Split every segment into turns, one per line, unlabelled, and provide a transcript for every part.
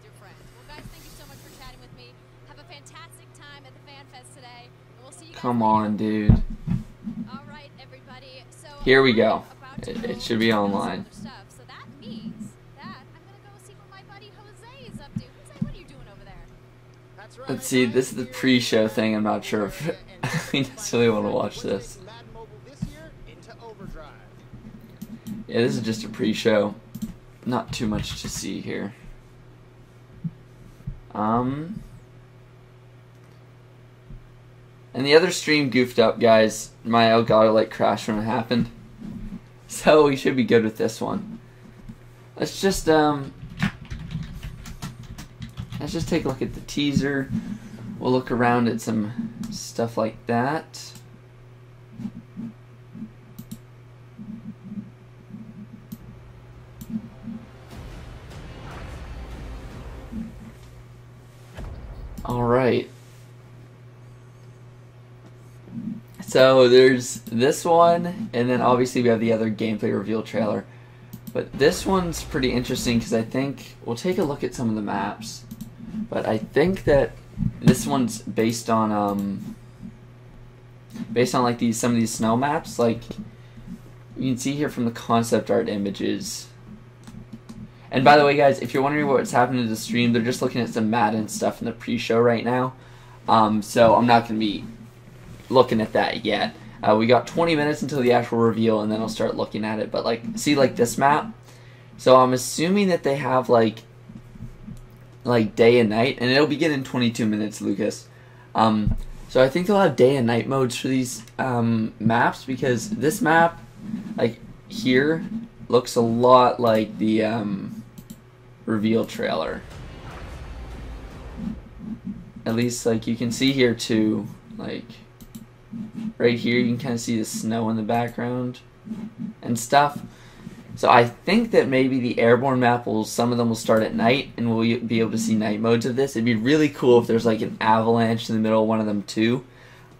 your friends. Well, guys, thank you so much for chatting with me. Have a fantastic time at the Fan Fest today. And we'll see you guys
Come
later.
on, dude.
All right, everybody. So
Here we go.
about to
It
go
should be
check out some
online.
other stuff. So that means that I'm gonna go see what my buddy Jose is up to. Jose, what are you doing over there?
That's right.
Let's see, this is the pre-show thing. I'm not sure if I necessarily want to watch this. Yeah, this is just a pre-show. Not too much to see here. And the other stream goofed up, guys. My Elgato like crashed when it happened. So we should be good with this one. Let's just take a look at the teaser. We'll look around at some stuff like that. Alright. So there's this one, and then obviously we have the other gameplay reveal trailer. But this one's pretty interesting because I think we'll take a look at some of the maps. But I think that this one's based on like some of these snow maps. Like you can see here from the concept art images. And by the way, guys, if you're wondering what's happening to the stream, they're just looking at some Madden stuff in the pre-show right now. So I'm not going to be looking at that yet. We got 20 minutes until the actual reveal, and then I'll start looking at it. But like, see, like this map. So I'm assuming that they have like day and night, and it'll begin in 22 minutes, Lucas. So I think they'll have day and night modes for these maps, because this map, like here, looks a lot like the reveal trailer. At least, like, you can see here too, like right here you can kind of see the snow in the background and stuff. So I think that maybe the airborne map some of them will start at night, and we'll be able to see night modes of this. It'd be really cool if there's like an avalanche in the middle of one of them too.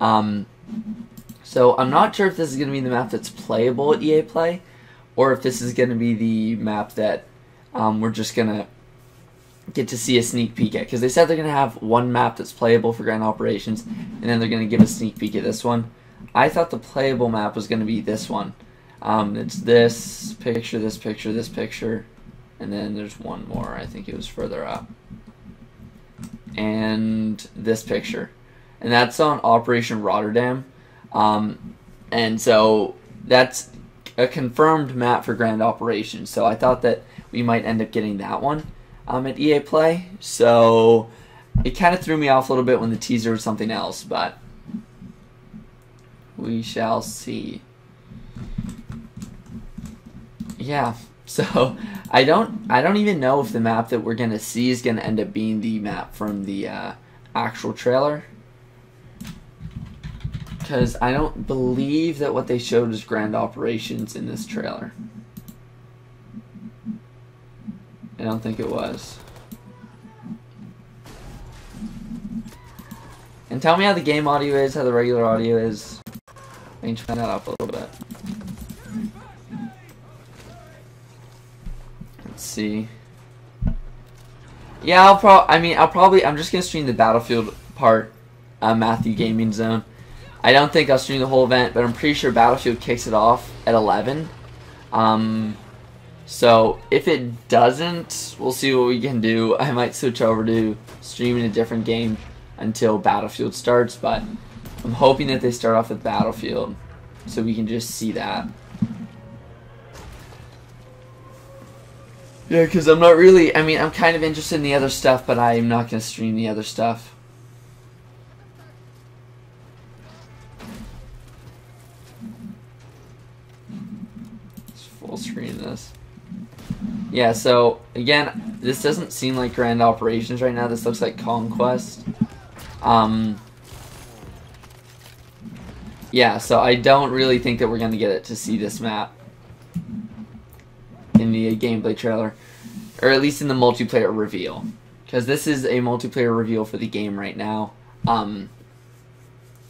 So I'm not sure if this is going to be the map that's playable at EA Play, or if this is going to be the map that we're just going to get to see a sneak peek at. Because they said they're going to have one map that's playable for Grand Operations, and then they're going to give a sneak peek at this one. I thought the playable map was going to be this one. It's this picture, this picture, this picture, and then there's one more. I think it was further up. And this picture. And that's on Operation Rotterdam. And so that's a confirmed map for Grand Operations. So I thought that we might end up getting that one at EA Play. So it kind of threw me off a little bit when the teaser was something else, but we shall see. Yeah, so I don't even know if the map that we're gonna see is gonna end up being the map from the actual trailer, because I don't believe that what they showed was Grand Operations in this trailer. I don't think it was. And tell me how the game audio is, how the regular audio is. I can turn that up a little bit. Let's see. Yeah, I'm just gonna stream the Battlefield part, Matthew Gaming Zone. I don't think I'll stream the whole event, but I'm pretty sure Battlefield kicks it off at 11. So if it doesn't, we'll see what we can do. I might switch over to streaming a different game until Battlefield starts, but I'm hoping that they start off with Battlefield so we can just see that. Yeah, because I'm not really, I'm kind of interested in the other stuff, but I'm not going to stream the other stuff. Let's full screen this. Yeah, so, again, this doesn't seem like Grand Operations right now. This looks like Conquest. Yeah, so I don't really think that we're going to get it to see this map in the gameplay trailer, or at least in the multiplayer reveal, because this is a multiplayer reveal for the game right now.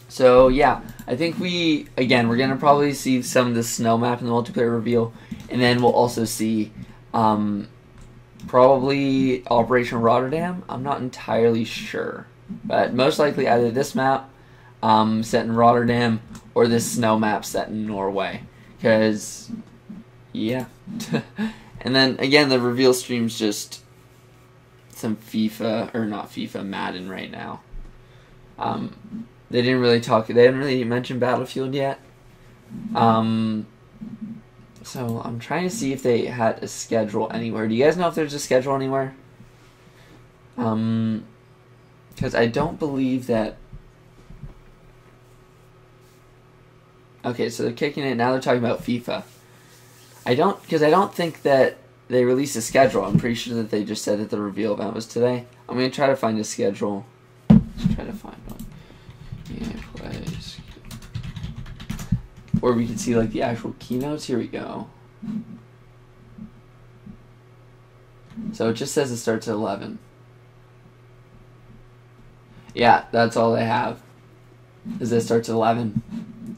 So yeah, I think we're gonna probably see some of the snow map in the multiplayer reveal, and then we'll also see Probably Operation Rotterdam. I'm not entirely sure. But most likely either this map set in Rotterdam or this snow map set in Norway. Because, yeah. And then, again, the reveal stream's just some FIFA, or not FIFA, Madden right now. They didn't really mention Battlefield yet. So I'm trying to see if they had a schedule anywhere. Do you guys know if there's a schedule anywhere? Because I don't believe that... Okay, so they're kicking it. Now they're talking about FIFA. I don't think that they released a schedule. I'm pretty sure that they just said that the reveal event was today. I'm going to try to find a schedule. Let's try to find one. Yeah, plays. Or we can see like the actual keynotes. Here we go. So it just says it starts at 11. Yeah, that's all they have. Is it starts at 11.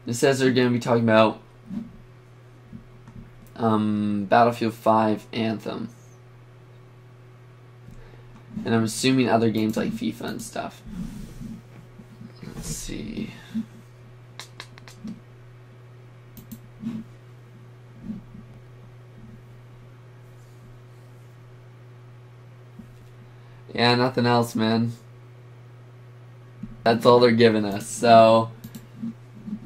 It says they're going to be talking about Battlefield 5 Anthem. And I'm assuming other games like FIFA and stuff. Let's see. Yeah, nothing else, man. That's all they're giving us. So,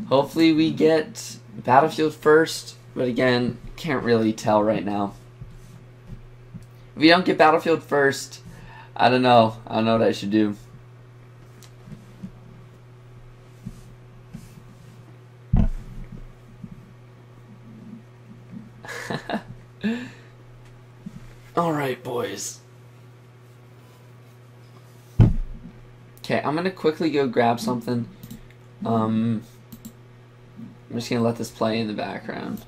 hopefully we get Battlefield first. But again, can't really tell right now. If we don't get Battlefield first, I don't know. I don't know what I should do. Alright, boys. Okay, I'm gonna quickly go grab something. I'm just gonna let this play in the background.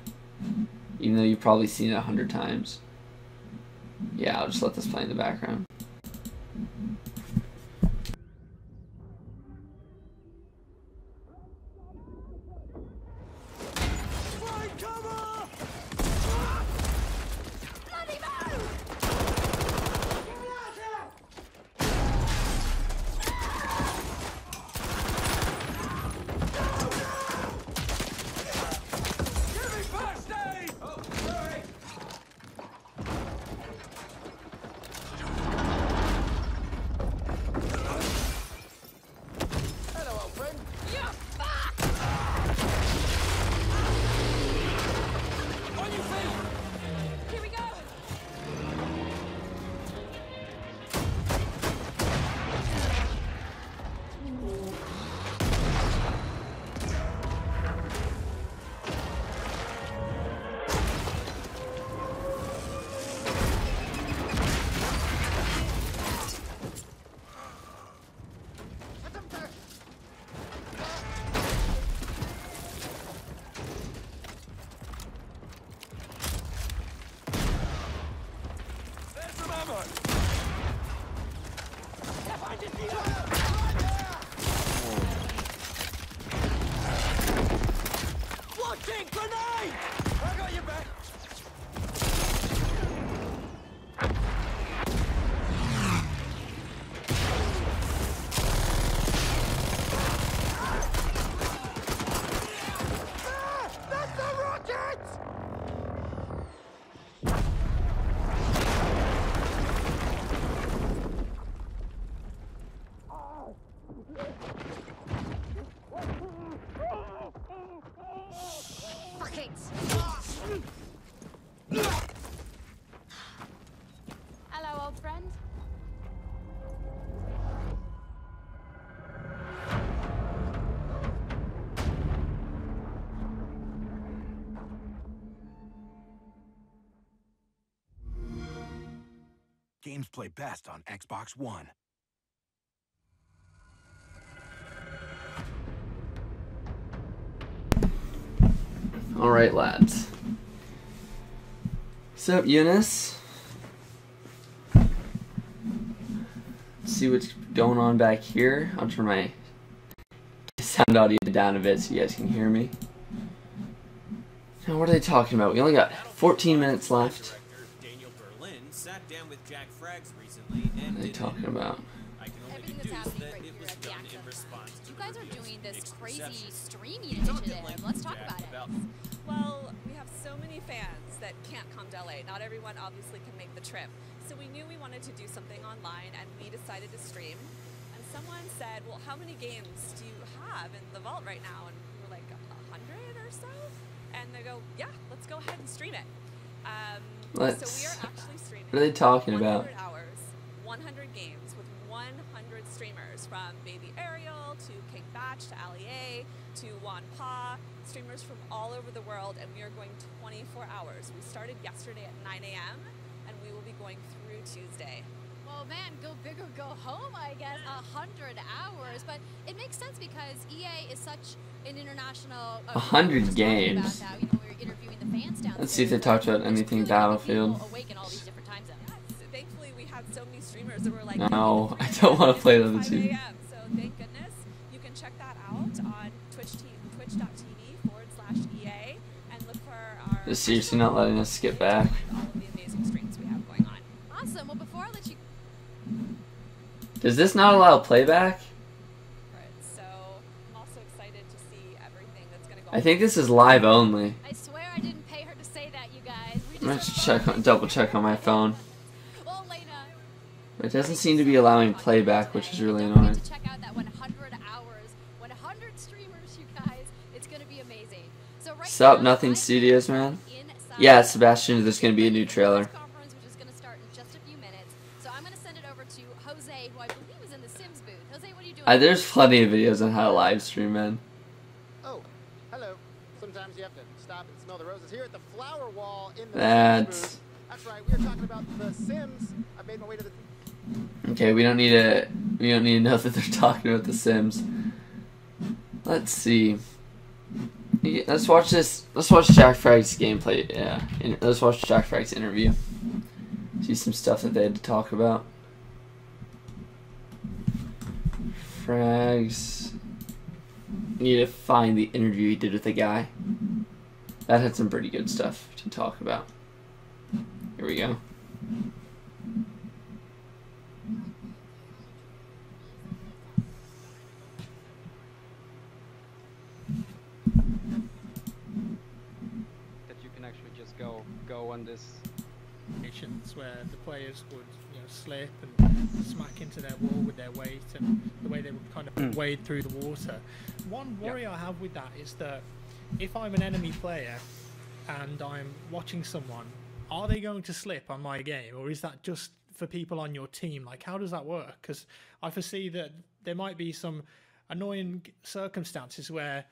Even though you've probably seen it 100 times. Yeah, I'll just let this play in the background.
Hello, old friend.
Games play best on Xbox One.
Alright, lads. What's up, Eunice? See what's going on back here. I'll turn my sound audio down a bit so you guys can hear me. Now, what are they talking about? We only got 14 minutes left.
Daniel Berlin sat down with Jack Frags recently and
What are they talking about?
I can only
Everything that's
deduce
happening
that
right
it
here
was
at the
done
Access
in response
Center.
to
You guys are
reveals
doing
of
this
mixed
crazy
reception.
streaming
We talked at
initiative.
length
Let's
with
talk
Jack
about it.
about
Well, we have so many fans that can't come to LA. Not everyone obviously can make the trip. So we knew we wanted to do something online and we decided to stream. And someone said, well, how many games do you have in the vault right now? And we were like, 100 or so? And they go, yeah, let's go ahead and stream it. So we are actually streaming.
What are they talking about?
100 hours, 100 games with 100 streamers, from Baby Ariel to King Batch to Ali A to Juan Pa, streamers from all over the world, and we are going 24 hours. We started yesterday at 9 a.m. and we will be going through Tuesday.
Well, man, go big or go home, I guess. 100 hours, but it makes sense because EA is such an international.
100 games.
About that. You know, we were interviewing the fans downstairs.
Let's see if they talked about anything Battlefield.
Awake in all these different time zones.
Yes, thankfully we had so many streamers that were like,
No, I don't want to play the other
5
two.
a.m. So thank goodness. You can check that out on twitch.tv/EA and look for our.
They're seriously not letting us skip back.
All of the amazing streams we have going on.
Awesome. Well, before I let you.
Does this not allow playback?
Right. So I'm also excited to see everything that's going to go.
I think this is live only.
I swear I didn't pay her to say that, you guys.
I'm gonna double check on my phone.
Well, Lena.
It doesn't seem to be allowing playback, which is really
Don't forget
annoying.
to check out that 100 hours, 100 streamers, you guys. It's gonna be amazing. So right
Sup,
now,
Nothing
I'm
Studios, man?
inside
Yeah, Sebastian, there's gonna be a new trailer.
press conference, which is gonna start in just a few minutes. So I'm gonna send it over to Jose, who I believe is in the Sims booth. Jose, what are you doing?
There's plenty of videos on how to live stream, man.
Oh, hello. Sometimes you have to stop and smell the roses. Here at the flower wall in the
That's-
Sims booth. That's right. We are talking about the Sims. I made my way to the.
Okay, we don't need to know that they're talking about The Sims. Let's see. Yeah, let's watch this. Let's watch Jack Fragg's gameplay. Yeah, let's watch Jack Fragg's interview. See some stuff that they had to talk about. Frags. Need to find the interview he did with the guy. That had some pretty good stuff to talk about. Here we go.
That you can actually just go on this.
Where the players would, slip and smack into their wall with their weight, and the way they would kind of wade through the water. One worry I have with that is that if I'm an enemy player and I'm watching someone, are they going to slip on my game, or is that just for people on your team? Like, how does that work? Because I foresee that there might be some annoying circumstances where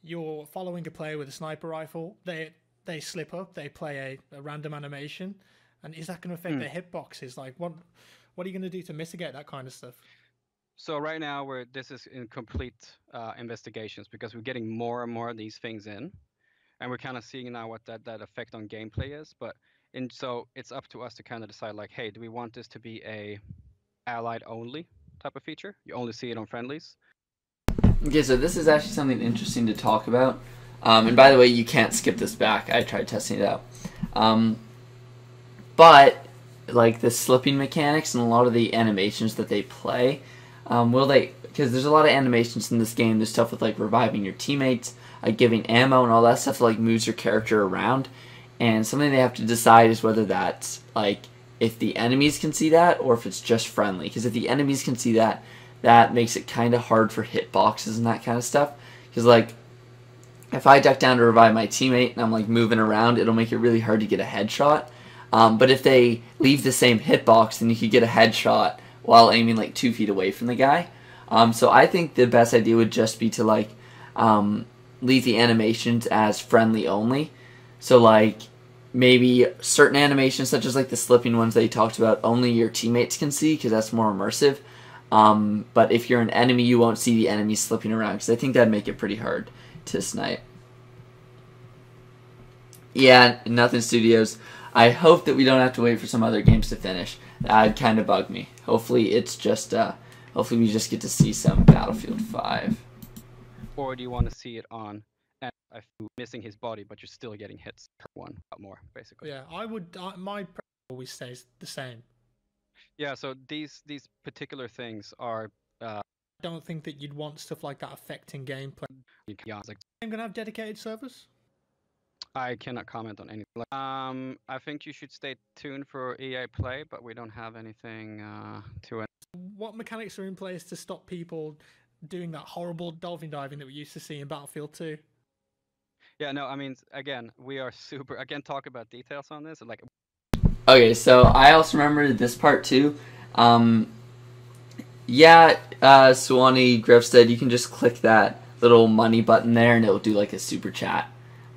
you're following a player with a sniper rifle, they slip up, they play a random animation, and is that going to affect their hitboxes? Like, what are you going to do to mitigate that kind of stuff?
So right now this is in complete investigations, because we're getting more and more of these things in, and we're kind of seeing now what that effect on gameplay is. So it's up to us to kind of decide, like, hey, do we want this to be a allied only type of feature? You only see it on friendlies.
Okay, so this is actually something interesting to talk about. And by the way, you can't skip this back. I tried testing it out. But, like, the slipping mechanics and a lot of the animations that they play, because there's a lot of animations in this game. There's stuff with, like, reviving your teammates, giving ammo, and all that stuff that, like, moves your character around. And something they have to decide is whether that's, like, if the enemies can see that or if it's just friendly. Because if the enemies can see that, that makes it kind of hard for hitboxes and that kind of stuff. Because, like, if I duck down to revive my teammate and I'm, like, moving around, it'll make it really hard to get a headshot. But if they leave the same hitbox, then you could get a headshot while aiming, like, 2 feet away from the guy. So I think the best idea would just be to, like, leave the animations as friendly only. So, like, maybe certain animations, such as, like, the slipping ones that you talked about, only your teammates can see, because that's more immersive. But if you're an enemy, you won't see the enemy slipping around, because I think that'd make it pretty hard to snipe. Yeah, Nothing Studios. I hope that we don't have to wait for some other games to finish. That'd kind of bug me. Hopefully it's just, hopefully we just get to see some Battlefield 5.
Or do you want to see it on missing his body, but you're still getting hits per one, more, basically?
Yeah, I would. My always stays the same.
Yeah, so these particular things are
I don't think that you'd want stuff like that affecting gameplay.
yeah, like
I'm gonna have dedicated servers.
I cannot comment on anything. I think you should stay tuned for EA Play, but we don't have anything to it.
What mechanics are in place to stop people doing that horrible dolphin diving that we used to see in Battlefield 2?
Yeah, no, I mean, again, we are super. I can't talk about details on this. Like,
Okay, so I also remember this part too. Swanee Grifstead, you can just click that little money button there and it'll do like a super chat.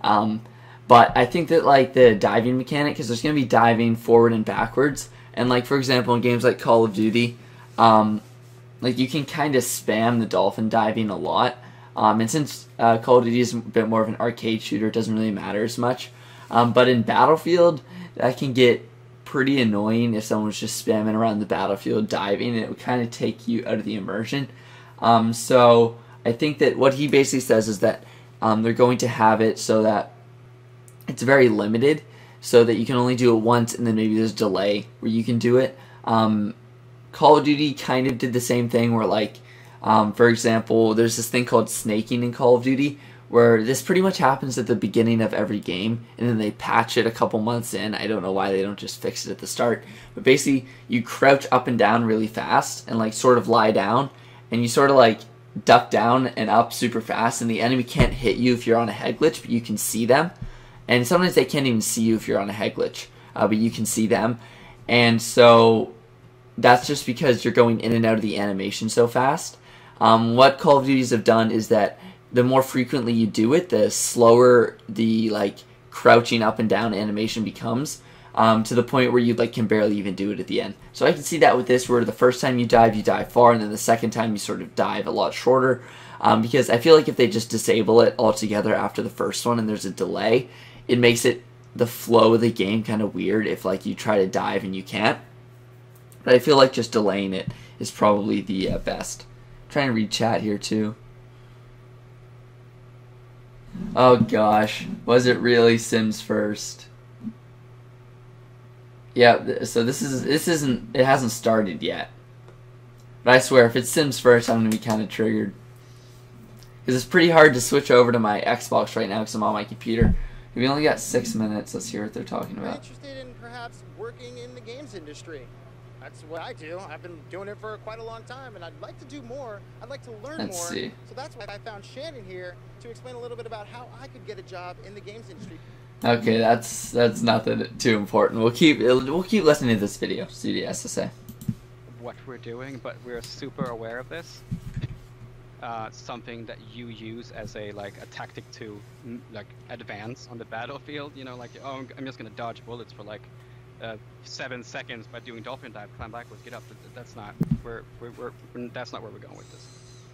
But I think that like the diving mechanic, because there's going to be diving forward and backwards, and like for example in games like Call of Duty, like you can kind of spam the dolphin diving a lot. And since Call of Duty is a bit more of an arcade shooter, it doesn't really matter as much. But in Battlefield, that can get pretty annoying if someone was just spamming around the battlefield diving, and it would kind of take you out of the immersion. So I think that what he basically says is that they're going to have it so that it's very limited, so that you can only do it once, and then maybe there's a delay where you can do it. Call of Duty kind of did the same thing where, like, for example, there's this thing called snaking in Call of Duty, where this pretty much happens at the beginning of every game, and then they patch it a couple months in. I don't know why they don't just fix it at the start. But basically, you crouch up and down really fast, and like sort of lie down, and you sort of like duck down and up super fast, and the enemy can't hit you if you're on a head glitch, but you can see them. And sometimes they can't even see you if you're on a head glitch, but you can see them. And so that's just because you're going in and out of the animation so fast. What Call of Duties have done is that the more frequently you do it, the slower the like crouching up and down animation becomes, to the point where you like can barely even do it at the end. So I can see that with this, where the first time you dive far, and then the second time you sort of dive a lot shorter. Because I feel like if they just disable it altogether after the first one and there's a delay, it makes it the flow of the game kind of weird if like you try to dive and you can't. But I feel like just delaying it is probably the best. I'm trying to read chat here too. Oh gosh, was it really Sims first? Yeah, so this isn't, it hasn't started yet. But I swear, if it's Sims first, I'm gonna be kind of triggered. Because it's pretty hard to switch over to my Xbox right now because I'm on my computer. We only got 6 minutes. Let's hear what they're talking
Are you
about.
interested in perhaps working in the games industry? That's what I do. I've been doing it for quite a long time, and I'd like to do more. I'd like to learn
Let's
more.
see.
So that's why I found Shannon here to explain a little bit about how I could get a job in the games industry.
Okay, that's nothing too important. We'll keep listening to this video. See what he has to say.
what we're doing, but we're super aware of this. Something that you use as a tactic to advance on the battlefield. You know, like, oh, I'm just gonna dodge bullets for 7 seconds by doing dolphin dive, climb backwards, get up. That's not that's not where we're going with this.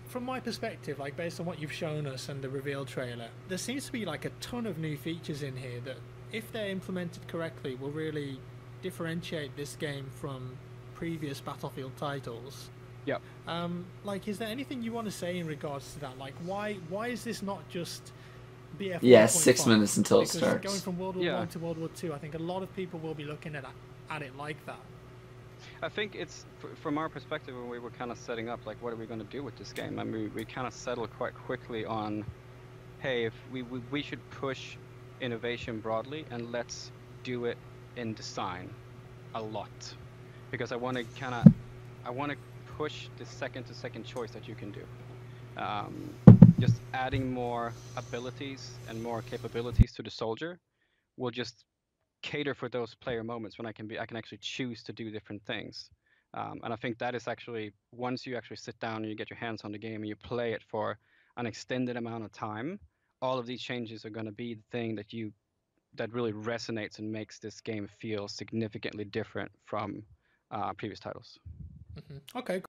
From my perspective, based on what you've shown us and the reveal trailer, there seems to be a ton of new features in here that, if they're implemented correctly, will really differentiate this game from previous Battlefield titles.
Yep.
Is there anything you want to say in regards to that? Why is this not just BF?
Yeah, 6 minutes until it
because
starts.
Going from World War I to World War II, I think a lot of people will be looking at it like that.
I think it's, from our perspective, when we were kind of setting up, what are we going to do with this game? I mean, we kind of settled quite quickly on, hey, if we should push innovation broadly, and let's do it in design a lot. Because I want to push the second-to-second choice that you can do. Just adding more abilities and more capabilities to the soldier will just cater for those player moments when I can actually choose to do different things. And I think that is actually, once you actually sit down and you get your hands on the game and you play it for an extended amount of time, all of these changes are going to be the thing that really resonates and makes this game feel significantly different from previous titles.
Mm-hmm. Okay.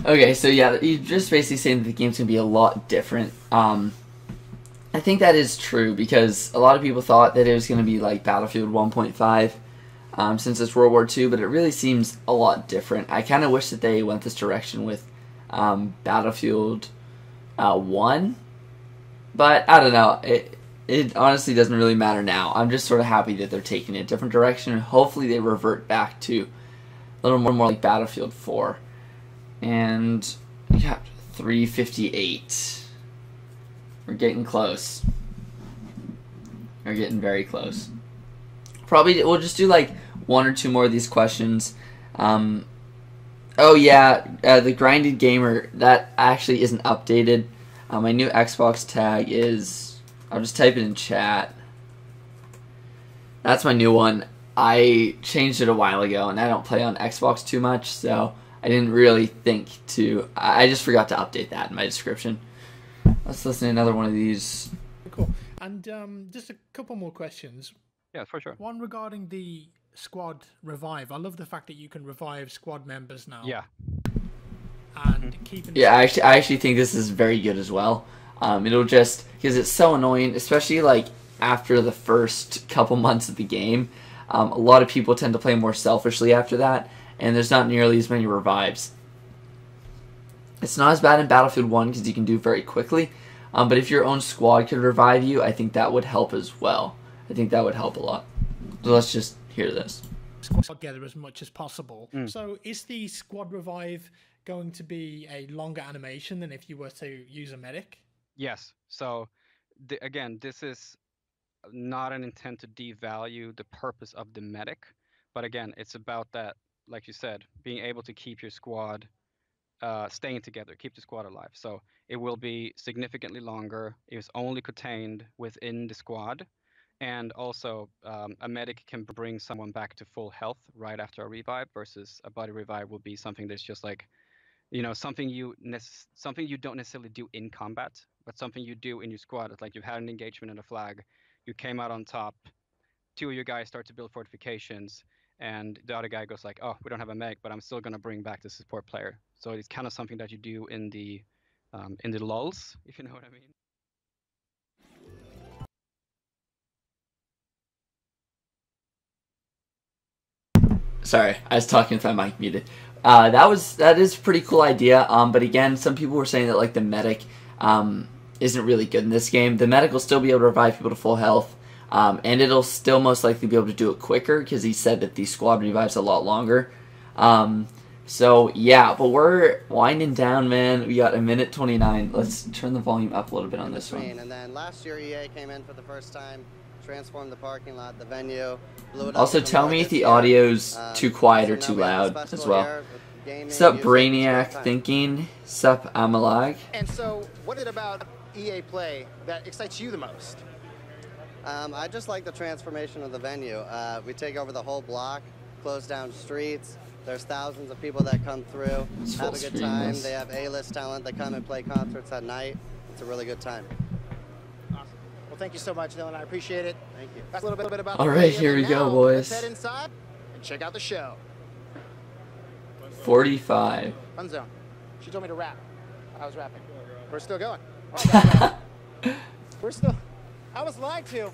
Okay, so yeah, you're just basically saying that the game's going to be a lot different. I think that is true, because a lot of people thought that it was going to be like Battlefield 1.5 since it's World War II, but it really seems a lot different. I kind of wish that they went this direction with Battlefield 1, but I don't know. it honestly doesn't really matter now. I'm just sort of happy that they're taking a different direction, and hopefully they revert back to a little more like Battlefield 4. And we got 358. We're getting close. We're getting very close. Probably we'll just do like one or two more of these questions. Oh yeah, the Grinded Gamer, that actually isn't updated. My new Xbox tag is, I'll just type it in chat. That's my new one. I changed it a while ago, and I don't play on Xbox too much, so I didn't really think to, I just forgot to update that in my description. Let's listen to another one of these.
Cool. And just a couple more questions.
Yeah, for sure.
One regarding the squad revive. I love the fact that you can revive squad members now.
Yeah.
And keeping.
Yeah, I actually think this is very good as well. It'll just, because it's so annoying, especially like after the first couple months of the game. A lot of people tend to play more selfishly after that, and there's not nearly as many revives. It's not as bad in Battlefield 1 because you can do it very quickly, but if your own squad could revive you, I think that would help as well. I think that would help a lot. So let's just hear this.
Squad together as much as possible. So is the squad revive going to be a longer animation than if you were to use a medic?
Yes. So again, this is not an intent to devalue the purpose of the medic, but again, it's about that, like you said, being able to keep your squad staying together, keep the squad alive. So it will be significantly longer. It's only contained within the squad. And also, a medic can bring someone back to full health right after a revive, versus a body revive will be something that's just like, you know, something you don't necessarily do in combat, but something you do in your squad. It's like you've had an engagement and a flag, you came out on top, two of your guys start to build fortifications, and the other guy goes like, oh, we don't have a medic, but I'm still gonna bring back the support player. So it's kind of something that you do in the lulls, if you know what I mean.
Sorry, I was talking with my mic muted. That is a pretty cool idea. But again, some people were saying that like the medic isn't really good in this game. The medic will still be able to revive people to full health, and it'll still most likely be able to do it quicker because he said that the squad revives a lot longer. So yeah, but we're winding down, man. We got 1:29. Let's turn the volume up a little bit on this one.
And then last year EA came in for the first time, transformed the parking lot, the venue, blew it up.
Also, tell me if the audio's too quiet or too loud as well. Sup, Brainiac Thinking. Sup, Amalag.
And so, what is it about EA Play that excites you the most?
I just like the transformation of the venue. We take over the whole block, close down streets. There's thousands of people that come through, have a good time. They have A-list talent that come and play concerts at night. It's a really good time.
Awesome. Well, thank you so much, Dylan. I appreciate it.
Thank you.
That's a little bit about.
All right, here we go, boys.
Let's head inside and check out the show.
45.
Fun zone. She told me to rap. I was rapping. We're still going. We're still. I was lied to.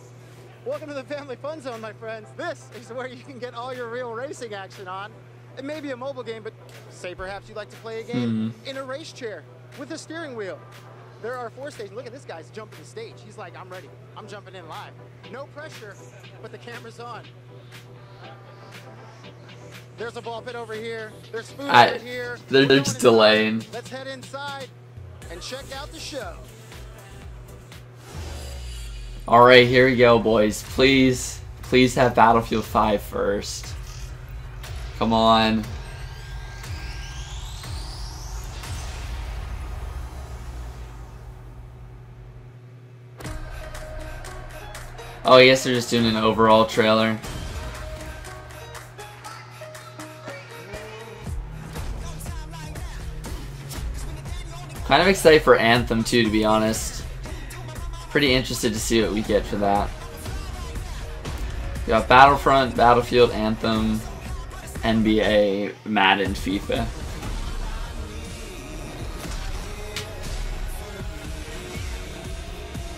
Welcome to the Family Fun Zone, my friends. This is where you can get all your real racing action on. It may be a mobile game, but say perhaps you'd like to play a game in a race chair with a steering wheel. There are 4 stages. Look at this guy's jumping the stage. He's like, I'm ready. I'm jumping in live. No pressure, but the camera's on. There's a ball pit over here. There's food right here.
They're just delaying.
Let's head inside and check out the show.
Alright, here we go, boys. Please have Battlefield 5 first. Come on. Oh, I guess they're just doing an overall trailer. Kind of excited for Anthem too, to be honest. Pretty interested to see what we get for that. We got Battlefront, Battlefield, Anthem, NBA, Madden, FIFA.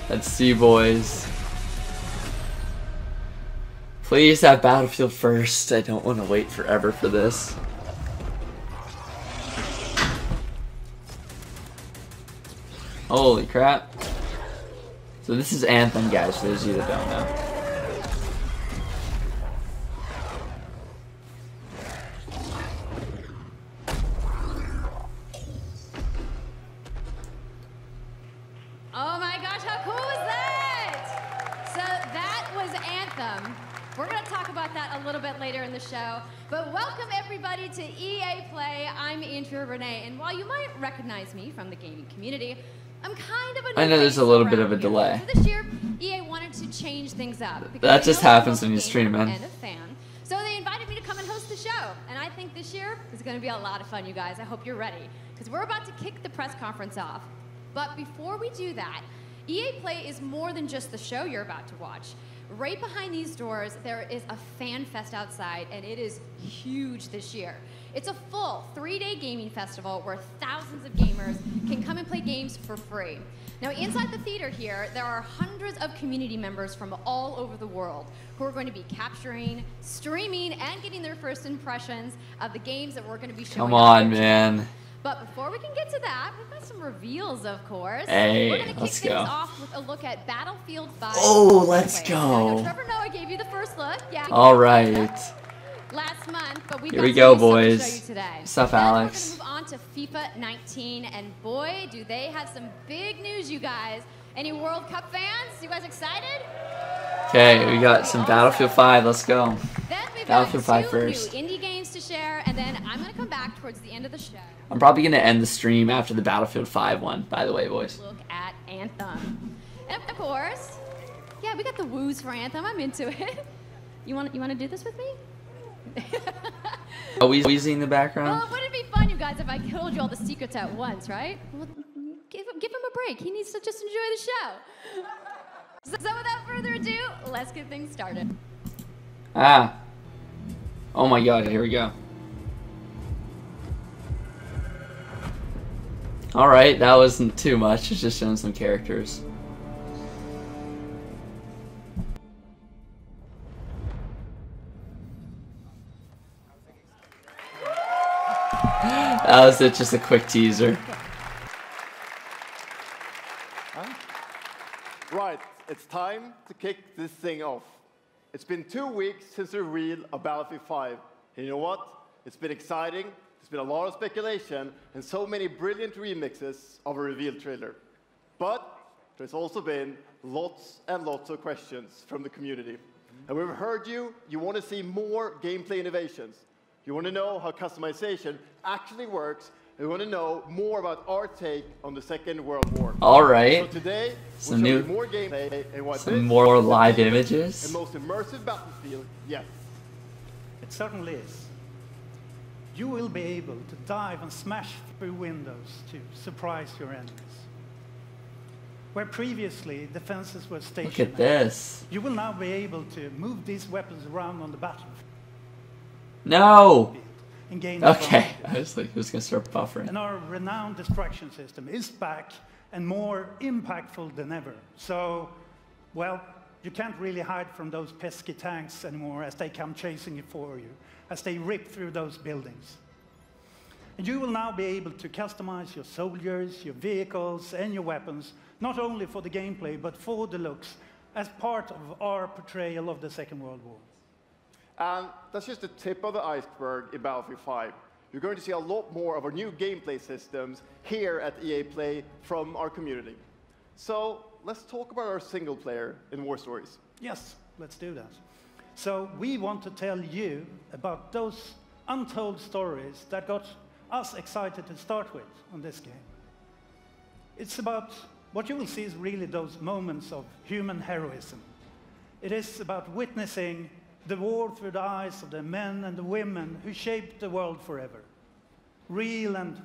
Let's see, boys. Please have Battlefield first. I don't want to wait forever for this. Holy crap. So this is Anthem, guys, for those of you that don't know.
Oh my gosh, how cool was that? So that was Anthem. We're going to talk about that a little bit later in the show. But welcome everybody to EA Play. I'm Andrea Renee, and while you might recognize me from the gaming community, I'm kind of a new
I know there's a little bit of a delay.
So this year, EA wanted to change things up.
That just happens when you stream, man.
And a fan. So they invited me to come and host the show. And I think this year is going to be a lot of fun, you guys. I hope you're ready, because we're about to kick the press conference off. But before we do that, EA Play is more than just the show you're about to watch. Right behind these doors, there is a fan fest outside, and it is huge this year. It's a full 3-day gaming festival where thousands of gamers can come and play games for free. Now, inside the theater here, there are hundreds of community members from all over the world who are going to be capturing, streaming, and getting their first impressions of the games that we're going to be showing.
Come on, man.
But before we can get to that, we've got some reveals, of course.
Hey,
we're going to kick
let's
things
go.
off with a look at Battlefield 5.
Oh, let's go.
I know Trevor Noah gave you the first look. Yeah.
All right.
Last month, but we've
Here
got
we go,
some new
boys.
stuff to show you today.
Stuff,
Then
Alex.
We're going to move on to FIFA 19, and boy, do they have some big news, you guys. Any World Cup fans? You guys excited?
Okay, we got some Battlefield 5. Let's go.
Then we've
Battlefield
got
5
two
first.
new indie games to share, and then I'm going to come back towards the end of the show.
I'm probably going to end the stream after the Battlefield 5 one, by the way, boys.
Look at Anthem. And of course, yeah, we got the woos for Anthem. I'm into it. You want to do this with me?
Are we wheezing in the background?
Well, wouldn't it be fun, you guys, if I told you all the secrets at once, right? Well, give him a break. He needs to just enjoy the show. So without further ado, let's get things started.
Ah. Oh my god, here we go. Alright, that wasn't too much. It's just showing some characters. That was it, just a quick teaser.
Right, it's time to kick this thing off. It's been 2 weeks since the reveal of Battlefield 5. And you know what? It's been exciting, there's been a lot of speculation, and so many brilliant remixes of a reveal trailer. But there's also been lots and lots of questions from the community. And we've heard you want to see more gameplay innovations. You want to know how customization actually works. You want to know more about our take on the Second World War.
All right.
So today,
Some
we'll show
new,
you more gameplay and what
some
this
more
is the
live
biggest
images.
and most immersive battlefield yet.
It certainly is. You will be able to dive and smash through windows to surprise your enemies. Where previously defenses were stationary.
Look at this.
You will now be able to move these weapons around on the battlefield.
No.
And gain
Okay,
advantage.
I was like, who's gonna start buffering?
And our renowned distraction system is back and more impactful than ever. So, well, you can't really hide from those pesky tanks anymore as they come chasing you for you, as they rip through those buildings. And you will now be able to customize your soldiers, your vehicles, and your weapons, not only for the gameplay, but for the looks, as part of our portrayal of the Second World War.
And that's just the tip of the iceberg in Battlefield 5. You're going to see a lot more of our new gameplay systems here at EA Play from our community. So let's talk about our single player in War Stories.
Yes, let's do that. So we want to tell you about those untold stories that got us excited to start with on this game. It's about, what you will see is really those moments of human heroism. It is about witnessing the war through the eyes of the men and the women who shaped the world forever. Real and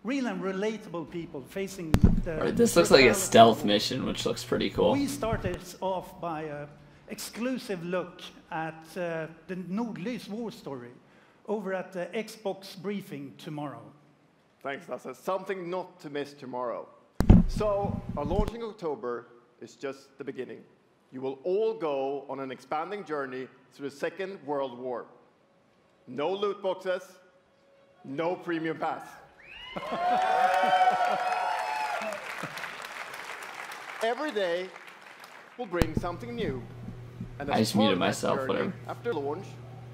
relatable people facing the...
Right, this looks like a stealth mission, which looks pretty cool.
We started off by an exclusive look at the Nordlys war story over at the Xbox briefing tomorrow.
Thanks, Lasse. Something not to miss tomorrow. So our launch in October is just the beginning. You will all go on an expanding journey through the Second World War. No loot boxes, no premium pass. Every day, will bring something new. And
I
as
just
part
muted
of that
myself,
journey,
whatever.
After launch,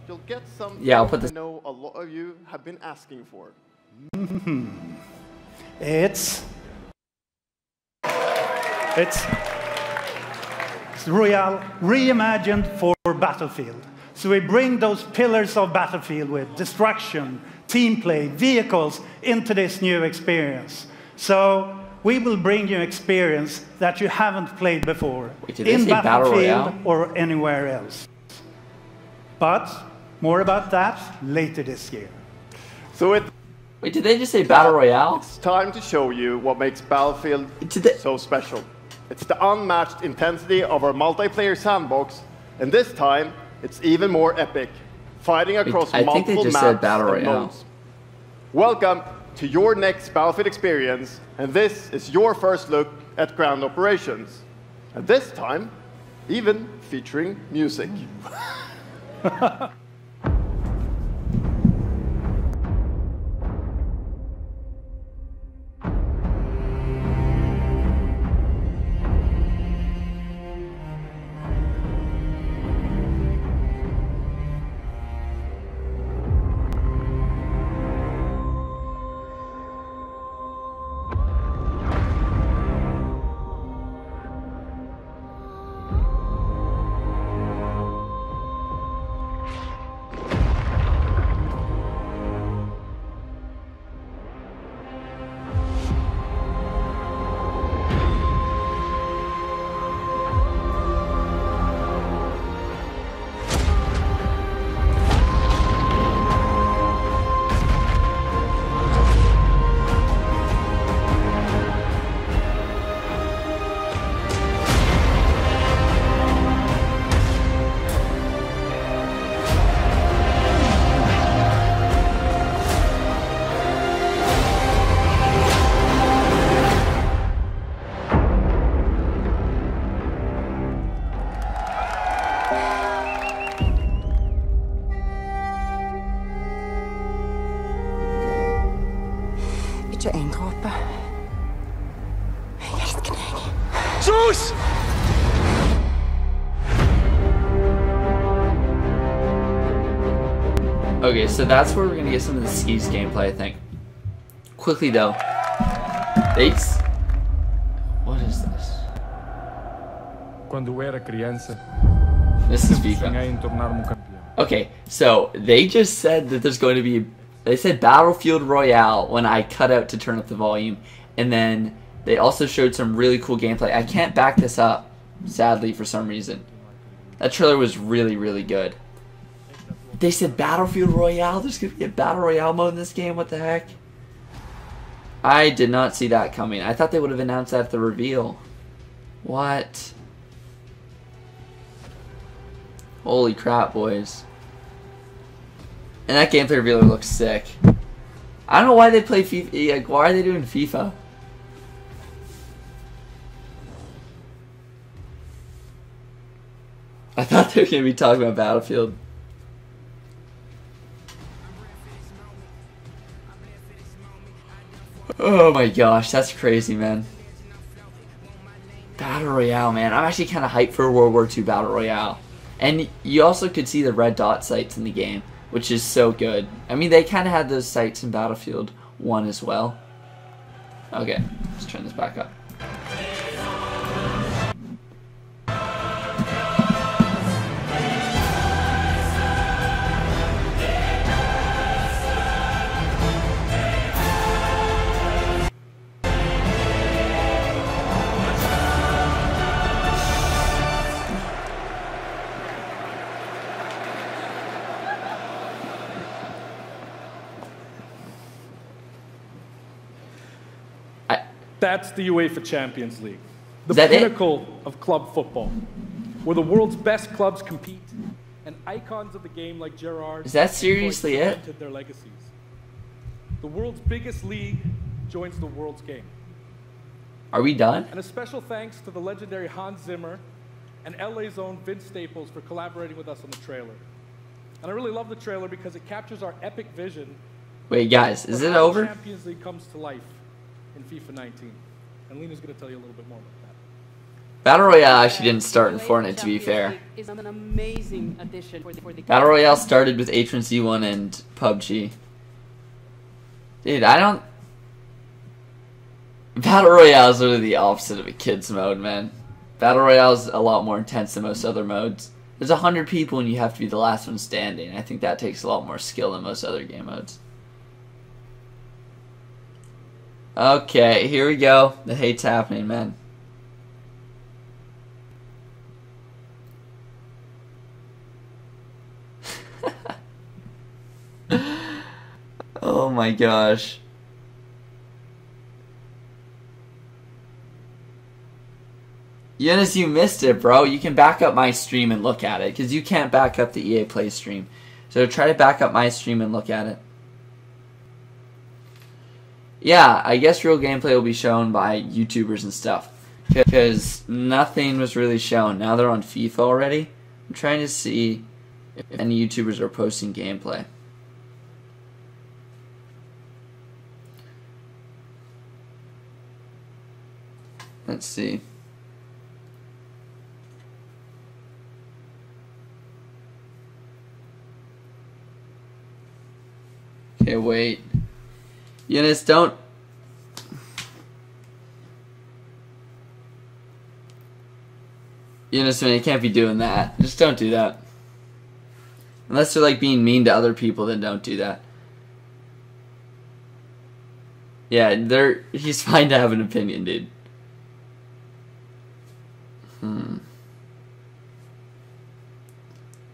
you'll get something
Yeah, I'll put this.
I know a lot of you have been asking for.
It's Royale reimagined for Battlefield. So we bring those pillars of Battlefield with destruction, team play, vehicles into this new experience. So we will bring you experience that you haven't played before in Battlefield or anywhere else. But more about that later this year.
So
wait, did they just say Battle Royale?
It's time to show you what makes Battlefield so special. It's the unmatched intensity of our multiplayer sandbox, and this time it's even more epic, fighting across multiple maps and modes. Welcome to your next Battlefield experience, and this is your first look at ground operations. And this time, even featuring music.
Ikke en dråpe. Jeg elsker deg.
Sus!
Okay, so that's where we're gonna get some of the skis gameplay, I think. Quickly though, what is this?
Quando era criança,
this is FIFA.
sonhei em tornar-me campeão.
Okay, so they just said that there's going to be. They said Battlefield Royale when I cut out to turn up the volume, and then they also showed some really cool gameplay. I can't back this up, sadly, for some reason. That trailer was really, really good. They said Battlefield Royale. There's going to be a Battle Royale mode in this game. What the heck? I did not see that coming. I thought they would have announced that at the reveal. What? Holy crap, boys. And that gameplay revealer looks sick. I don't know why they play FIFA. Like, why are they doing FIFA? I thought they were going to be talking about Battlefield. Oh my gosh, that's crazy, man. Battle Royale, man. I'm actually kind of hyped for World War II Battle Royale. And you also could see the red dot sights in the game, which is so good. I mean, they kind of had those sights in Battlefield 1 as well. Okay, let's turn this back up.
That's the UEFA Champions League, the
that
pinnacle of club football, where the world's best clubs compete, and icons of the game like Gerrard
is that seriously it?
Their legacies. The world's biggest league joins the world's game.
Are we done?
And a special thanks to the legendary Hans Zimmer and LA's own Vince Staples for collaborating with us on the trailer. And I really love the trailer because it captures our epic vision.
Wait, guys, is it
how
over?
The Champions League comes to life in FIFA 19. And Lena's going to tell you a little bit more about that.
Battle Royale actually didn't start in Fortnite, to be fair.
Is an amazing addition for the
Battle Royale started with H1Z1 and PUBG. Dude, I don't... Battle Royale is literally the opposite of a kids mode, man. Battle Royale is a lot more intense than most other modes. There's 100 people and you have to be the last one standing. I think that takes a lot more skill than most other game modes. Okay, here we go. The hate's happening, man. Oh my gosh. Eunice, you missed it, bro. You can back up my stream and look at it, because you can't back up the EA Play stream. So try to back up my stream and look at it. Yeah, I guess real gameplay will be shown by YouTubers and stuff, because nothing was really shown. Now they're on FIFA already. I'm trying to see if any YouTubers are posting gameplay. Let's see. Okay, wait. Eunice, don't... Eunice, man, you can't be doing that. Just don't do that. Unless they're, like, being mean to other people, then don't do that. Yeah, he's fine to have an opinion, dude.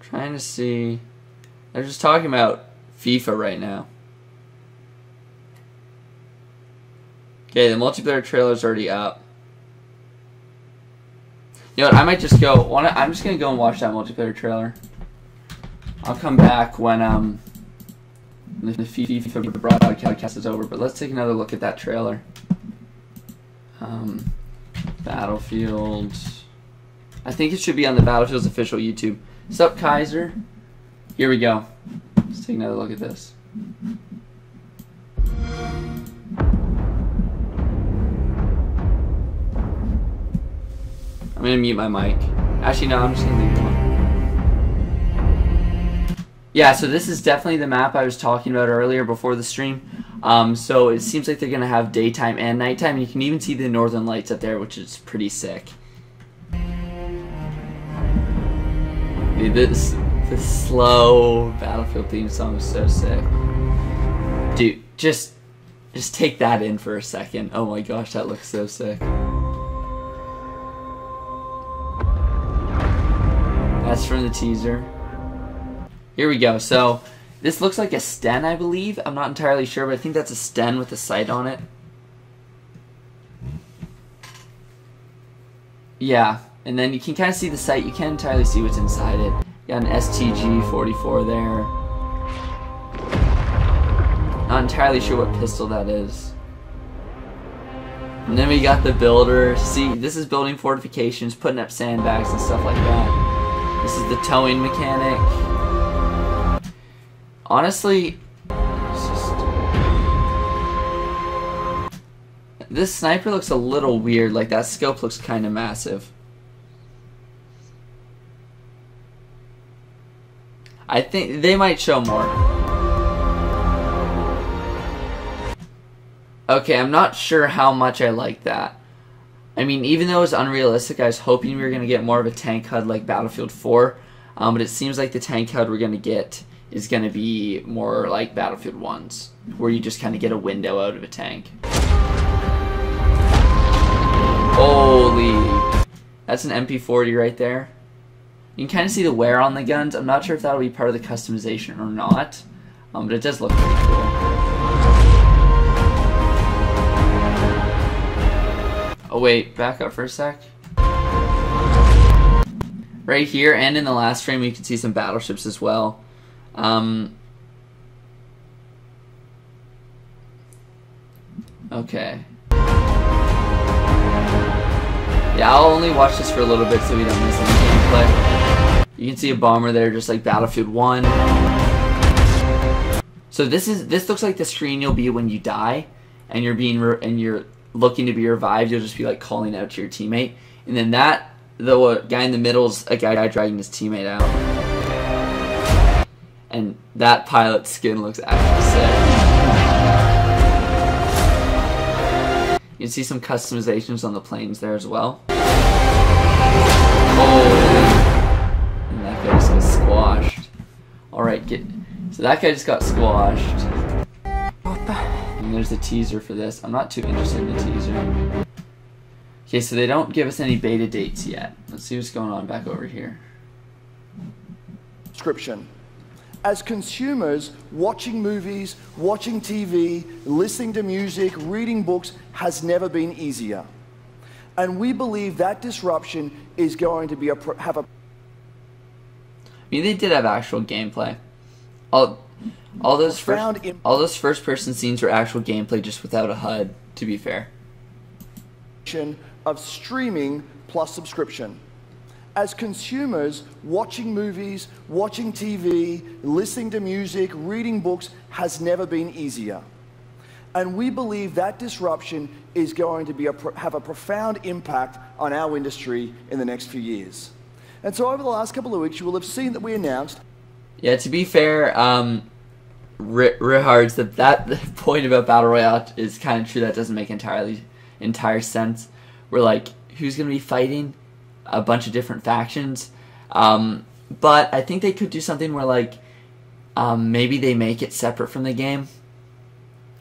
Trying to see... They're just talking about FIFA right now. Okay, the multiplayer trailer's already up. You know what, I might just go... I'm just gonna go and watch that multiplayer trailer. I'll come back when the FIFA broadcast is over, but let's take another look at that trailer. Battlefield... I think it should be on the Battlefield's official YouTube. Sup, Kaiser? Here we go. Let's take another look at this. I'm gonna mute my mic. Actually, no, I'm just gonna leave it on. Yeah, so this is definitely the map I was talking about earlier before the stream. So it seems like they're gonna have daytime and nighttime. You can even see the northern lights up there, which is pretty sick. Dude, this slow Battlefield theme song is so sick. Dude, just take that in for a second. Oh my gosh, that looks so sick. That's from the teaser. Here we go. So this looks like a Sten, I believe. I'm not entirely sure, but I think that's a Sten with a sight on it. Yeah. And then you can kind of see the sight. You can't entirely see what's inside it. You got an STG-44 there. Not entirely sure what pistol that is. And then we got the builder. See, this is building fortifications, putting up sandbags and stuff like that. This is the towing mechanic. Honestly, this sniper looks a little weird. Like, that scope looks kind of massive. I think they might show more. Okay, I'm not sure how much I like that. I mean, even though it was unrealistic, I was hoping we were going to get more of a tank HUD like Battlefield 4. But it seems like the tank HUD we're going to get is going to be more like Battlefield 1's, where you just kind of get a window out of a tank. Holy. That's an MP40 right there. You can kind of see the wear on the guns. I'm not sure if that'll be part of the customization or not, but it does look pretty cool. Oh wait, back up for a sec. Right here and in the last frame you can see some battleships as well. Okay. Yeah, I'll only watch this for a little bit so we don't miss any gameplay. You can see a bomber there, just like Battlefield 1. So this looks like the screen you'll be when you die, and you're looking to be revived. You'll just be like calling out to your teammate. And then the guy in the middle's a guy dragging his teammate out. And that pilot skin looks actually sick. You can see some customizations on the planes there as well. Oh, and that guy just got squashed. Alright, so that guy just got squashed. And there's a teaser for this. I'm not too interested in the teaser. Okay, so they don't give us any beta dates yet. Let's see what's going on back over here.
Subscription. As consumers, watching movies, watching TV, listening to music, reading books has never been easier. And we believe that disruption is going to be I
mean, they did have actual gameplay. All those first-person scenes were actual gameplay, just without a HUD. To be fair.
Of streaming plus subscription. As consumers, watching movies, watching TV, listening to music, reading books has never been easier. And we believe that disruption is going to be have a profound impact on our industry in the next few years. And so over the last couple of weeks, you will have seen that we announced...
Yeah, to be fair, Richard's, that point about Battle Royale is kind of true. That doesn't make entire sense. We're like, who's going to be fighting a bunch of different factions? But I think they could do something where, like, maybe they make it separate from the game.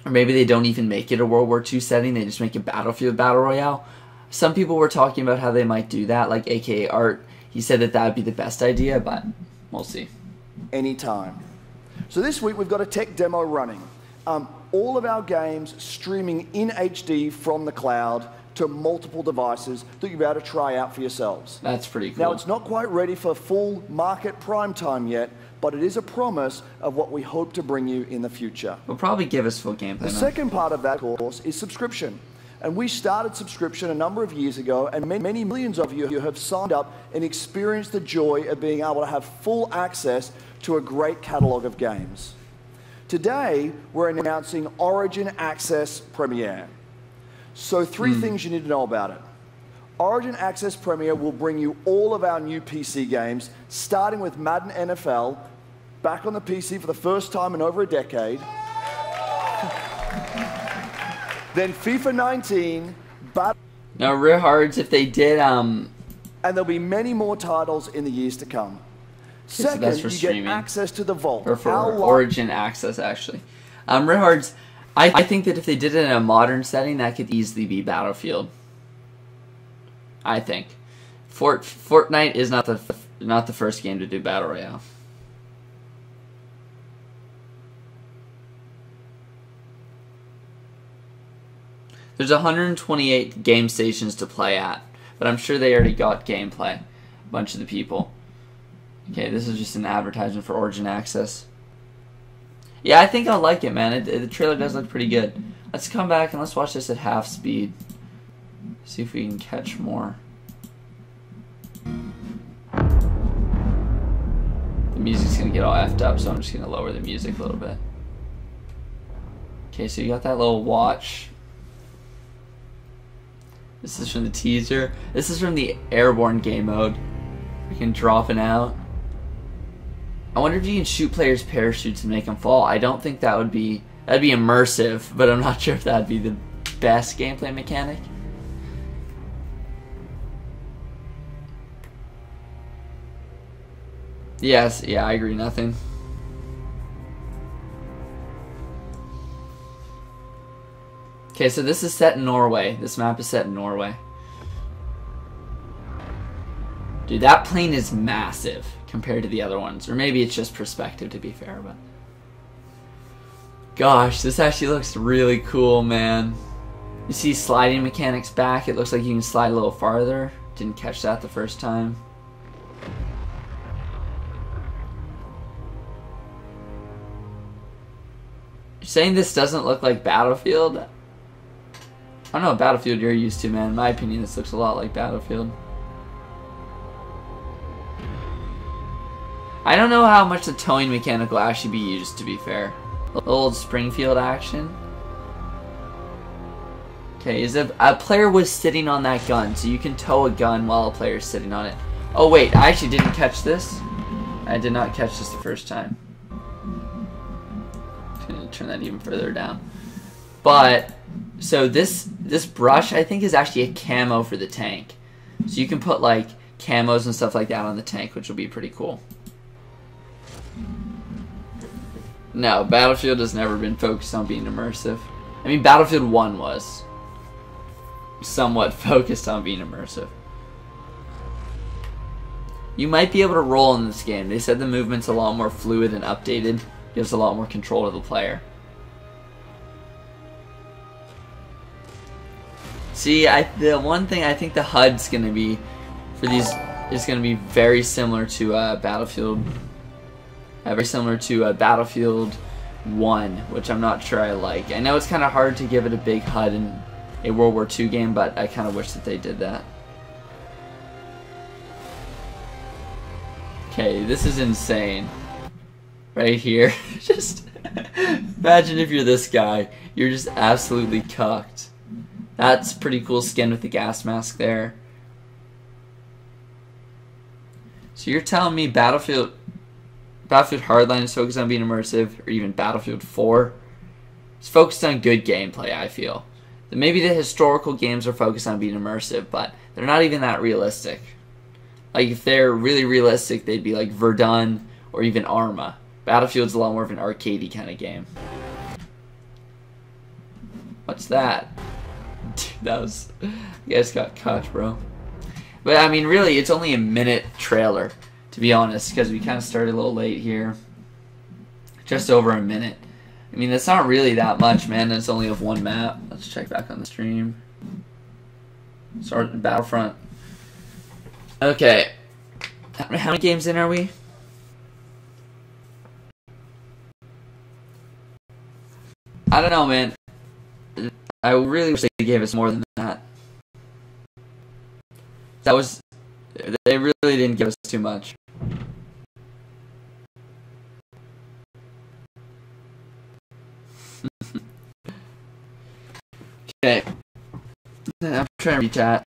Or maybe they don't even make it a World War II setting. They just make a Battlefield Battle Royale. Some people were talking about how they might do that, like AKA Art. He said that would be the best idea, but we'll see.
Anytime. So this week we've got a tech demo running. All of our games streaming in HD from the cloud to multiple devices that you'll be able to try out for yourselves.
That's pretty cool.
Now, it's not quite ready for full market prime time yet, but it is a promise of what we hope to bring you in the future.
We'll probably give us full gameplay.
The second part of that, of course, is subscription. And we started subscription a number of years ago, and many millions of you have signed up and experienced the joy of being able to have full access to a great catalog of games. Today, we're announcing Origin Access Premier. So three things you need to know about it. Origin Access Premier will bring you all of our new PC games, starting with Madden NFL, back on the PC for the first time in over a decade. Then FIFA 19,
Now, Richard's, if they did,
and there'll be many more titles in the years to come. Second, you get access to the Vault.
Or for Origin Access, actually. Richard's, I think that if they did it in a modern setting, that could easily be Battlefield. I think. Fortnite is not the first game to do Battle Royale. There's 128 game stations to play at, but I'm sure they already got gameplay. A bunch of the people. Okay, this is just an advertisement for Origin Access. Yeah, I think I'll like it, man. The trailer does look pretty good. Let's come back and let's watch this at half speed. See if we can catch more. The music's gonna get all effed up, so I'm just gonna lower the music a little bit. Okay, so you got that little watch. This is from the teaser. This is from the airborne game mode. We can drop it out. I wonder if you can shoot players' parachutes and make them fall. I don't think that'd be immersive, but I'm not sure if that'd be the best gameplay mechanic. Yes, yeah, I agree, nothing. Okay, so this is set in Norway. This map is set in Norway. Dude, that plane is massive compared to the other ones. Or maybe it's just perspective, to be fair, but... Gosh, this actually looks really cool, man. You see sliding mechanics back. It looks like you can slide a little farther. Didn't catch that the first time. You're saying this doesn't look like Battlefield? I don't know what Battlefield you're used to, man. In my opinion, this looks a lot like Battlefield. I don't know how much the towing mechanic will actually be used, to be fair. Old Springfield action. Okay, a player was sitting on that gun, so you can tow a gun while a player is sitting on it. Oh wait, I actually didn't catch this. I did not catch this the first time. I'm gonna turn that even further down. But so this brush I think is actually a camo for the tank. So you can put like camos and stuff like that on the tank, which will be pretty cool. No, Battlefield has never been focused on being immersive. I mean, Battlefield 1 was somewhat focused on being immersive. You might be able to roll in this game. They said the movement's a lot more fluid and updated. Gives a lot more control to the player. See, the one thing I think the HUD's gonna be for these is gonna be very similar to Battlefield. Very similar to Battlefield 1, which I'm not sure I like. I know it's kind of hard to give it a big HUD in a World War II game, but I kind of wish that they did that. Okay, this is insane. Right here. Just imagine if you're this guy. You're just absolutely cucked. That's pretty cool skin with the gas mask there. So you're telling me Battlefield Hardline is focused on being immersive, or even Battlefield 4? It's focused on good gameplay, I feel. Maybe the historical games are focused on being immersive, but they're not even that realistic. Like, if they're really realistic, they'd be like Verdun or even Arma. Battlefield's a lot more of an arcadey kind of game. What's that? Dude, that was... You guys got caught, bro. But, I mean, really, it's only a minute trailer, to be honest, because we kind of started a little late here. Just over a minute. I mean, it's not really that much, man. It's only of one map. Let's check back on the stream. Start Battlefront. Okay. How many games in are we? I don't know, man. I really wish they gave us more than that. They really didn't give us too much. Okay. I'm trying to reach chat.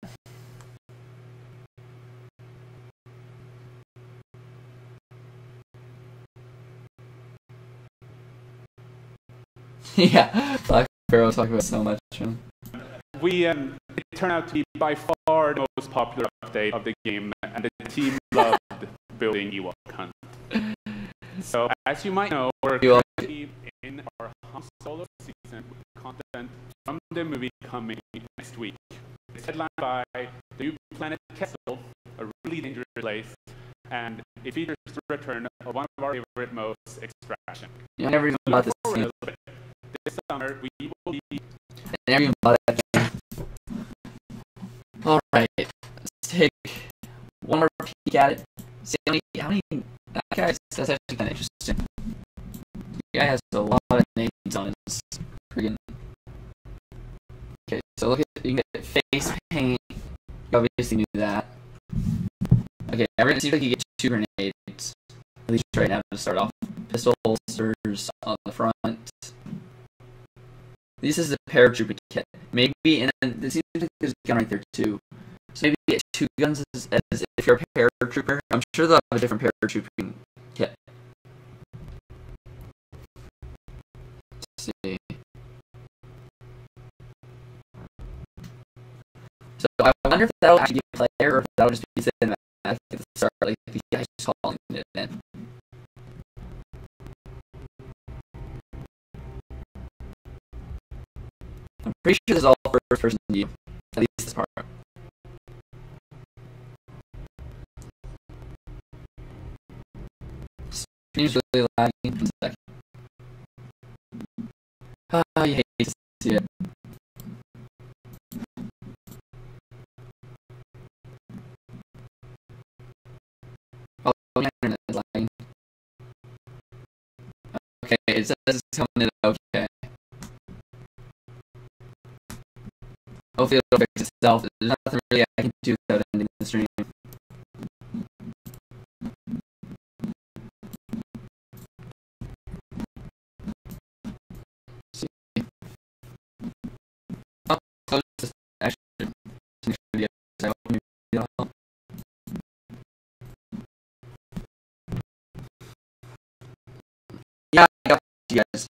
Yeah, Black Sparrow talking about so much.
It turned out to be by far the most popular update of the game, and the team loved building Ewok Hunt. So, as you might know, we're currently in our Han Solo season with content from the movie coming next week. It's headlined by the new planet Kessel, a really dangerous place, and it features the return of one of our favorite modes, Extraction.
Yeah, I never even bought this game.
This summer, we will be...
I never even bought that game. Alright, let's take one more peek at it. See how many... That guy's... That's actually kind of interesting. The guy has a lot of nades on his friggin... Okay, so look at... You can get face paint. You obviously knew that. Okay, everyone seems like you get 2 grenades. At least right now to start off. Pistol holsters on the front. This is the paratrooper kit. Maybe, and then it seems like there's a gun right there too. So maybe get 2 guns as if you're a paratrooper. I'm sure they'll have a different paratrooping kit. Let's see. So I wonder if that'll actually be a player or if that'll just be cinematic at the start, like the guy's calling it in. I'm pretty sure this is all first person view. At least this part. Stream's really lagging. 1 second. I hate to see it. Oh, my internet is lagging. Okay, it says it's coming in okay. Hopefully it'll fix itself. There's nothing really I can do without ending the stream. See. Oh, close you guys